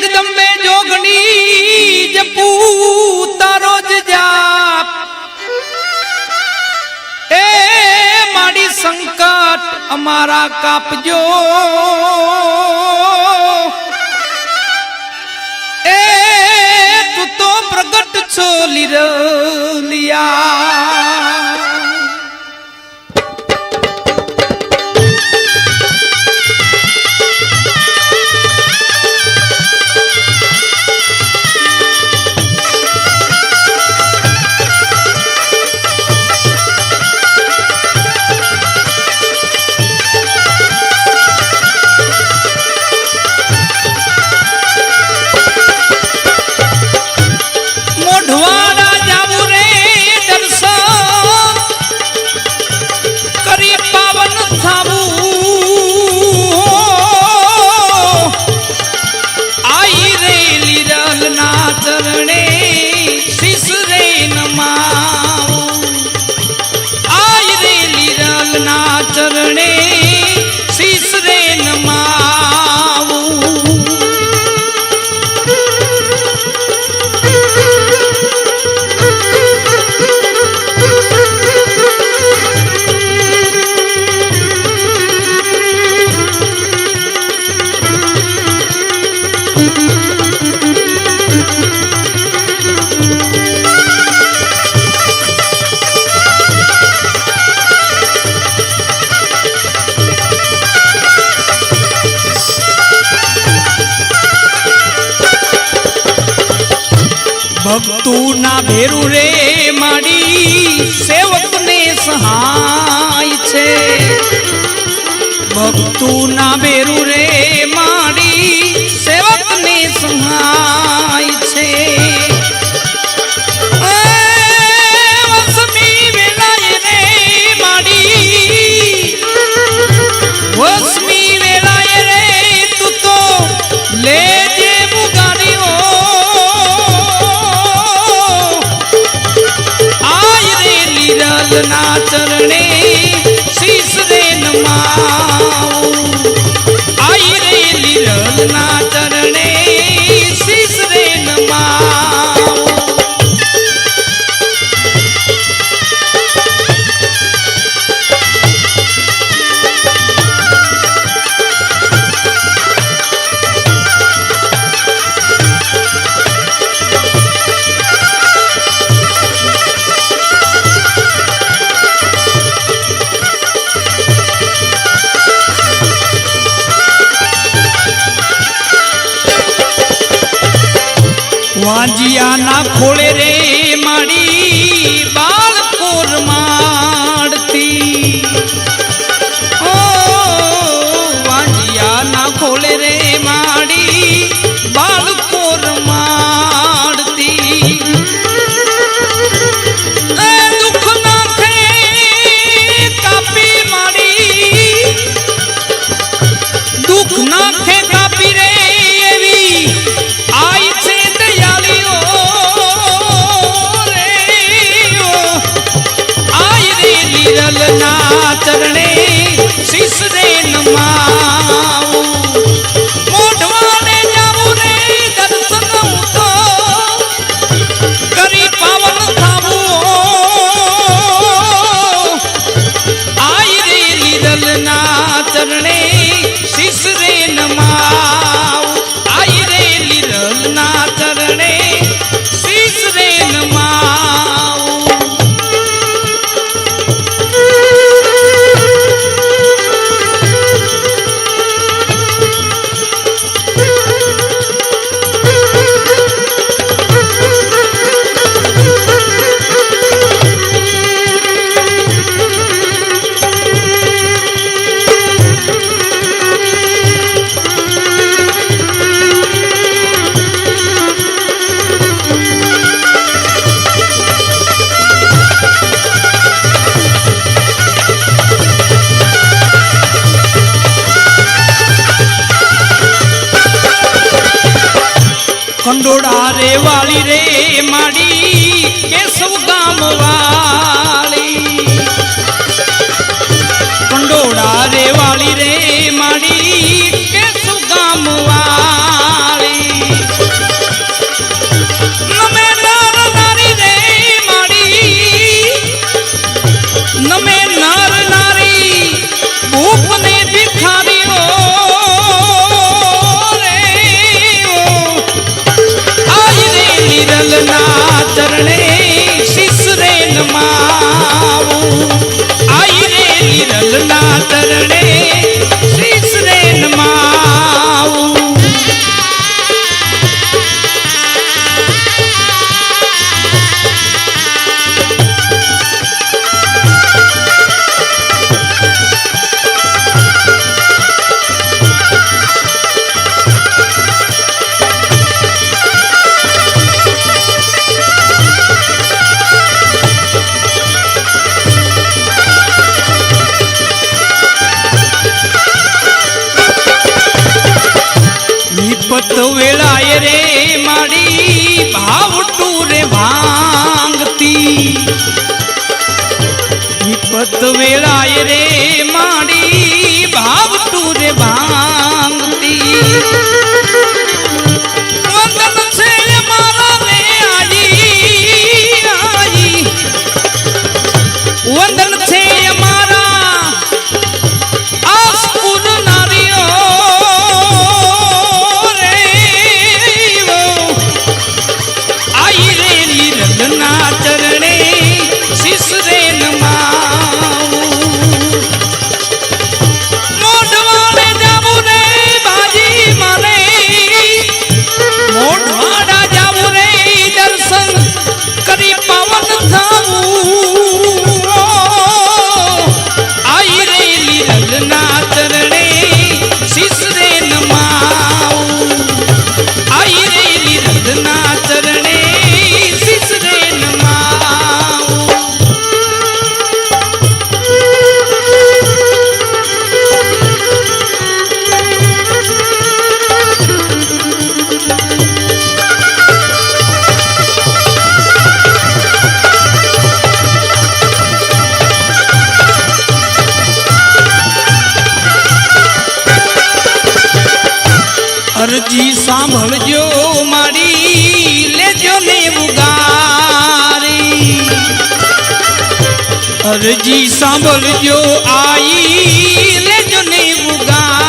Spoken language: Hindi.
जगदम्बे जोगनी जपू तारो जाप ए माड़ी संकट अमारा कापजो ए तू तो प्रगट छो लिया भक्तू ना भेरू रे माड़ी सेवक ने सहाय छे भक्तू ना भेरू रे माड़ी सेवक ने सहाय छे वसमी वेलाय रे माड़ी वसमी वेलाय रे तू तो ले ना चरणे शीश रे नमाओ आई रे लिरल ना चरणे शीश रे नमाओ वाजिया ना खोले रे माड़ी बाल कोर माड़ती ओ वाजिया ना खोले रे माड़ी बाल कोर माड़ती दुख ना थे कापी माड़ी दुख ना थे कापी रे आई छे ना चरणे शीश रे नमाओ मोढवाने जाऊं रे दर्शन तो करी पावन थावू आई रे लीरल ना चरणे शीश रे नमाओ आई रे लीरल ना चरणे शीश रे नमाओ कंडोड़ा रे वाली रे माड़ी केशव गाम वाली कंडोड़ा रे वाली रे माड़ी केशव गाम वाली चरणे शीसरे नमाऊं आई रे लीरलना चरणे शीसरे नमाऊं विपत वेळाए रे माड़ी भाव टूरे भांगती विपत वेळाए रे माड़ी भाव टूरे भांगती वंदन से मारा रे आई आई वंदन से मारा आसपुर नारियो चरणे शीसरे नमाऊं मोढ़वाड़े जाऊं रे बाजी मारे मोढ़वाड़ा जाऊं रे दर्शन करी पावन थाऊं आई रे लीरलना चरणे शीसरे नमाऊं आई रे लीरलना चरणे शीसरे अर्जी सांभळजो मारी लेजो ने उगारी अर्जी सांभळजो आई लेजो ने उगारी